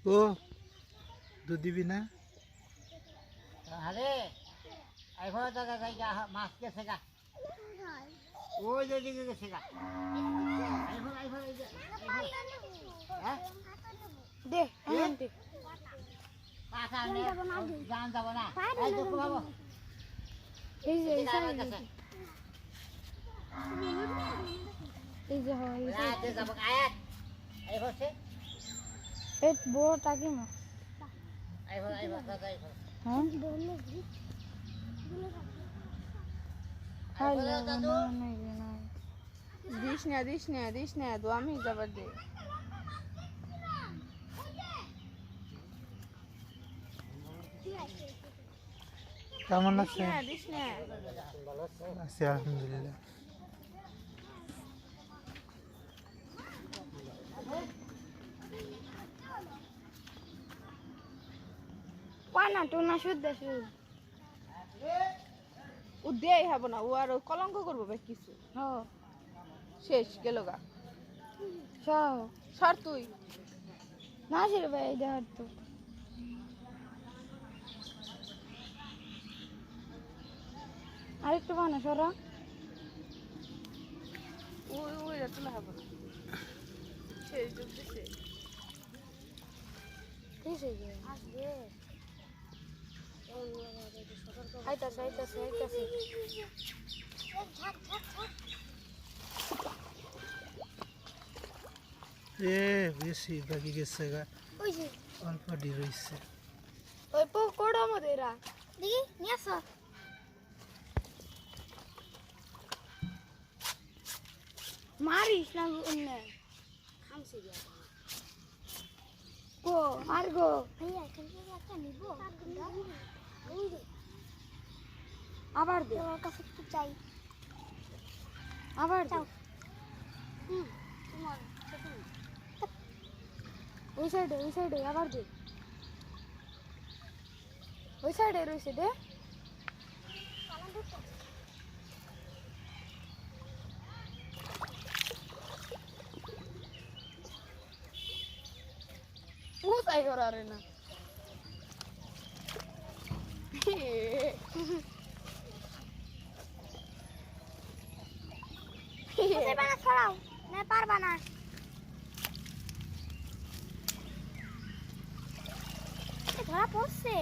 ও দুধ দিবি না? আরে এখন দাদা যাই গা মাছ গেছে গা ওই যে দিকে গেছে গা এখন এই যে হ্যাঁ দে এখন দে পাকা নে জান যাব না এই তো বাবা এই যে গেছে এই যে হয় রাতে যাব আয়াত এই হচ্ছে এই বড় টাকি মাছ এই দাদা এই হ্যাঁ হ্যালো দাদু দিস না তো আমি যাবার দে কেমন আছে? দিস না আছি আলহামদুলিল্লাহ। পানা টোনা শুদ্ধ শুদ্ধ ও দেই হব না ও আর কলঙ্ক করবো বে কিছু হ শেষ গেল গা সব সর তুই না ছিল ভাই এই দেখার তো আরেকটু পানা সরা ওই তুলে হব না শেষ যুগ শেষ ঠিক আছে আসবে আইতাছে আইতাছে আইতাছে এ বেশি বাকি গেছে গা, ওই যে অল্প ডি রয়েছে। ওই পকোড়া মধ্যে রা দেখি নিয়ে আসো মারিস না উন্নে খামছে দিয়া গো আর গো ভাইয়া এখান থেকে একটা নিব আবার দে আমার কাছে একটু চাই আবার দাও তোমার ওই সাইডে আবার দে ওই সাইডে রয়েছে দে উসাই করারে না ছড়াও না পারবা না ধরা পড়ছে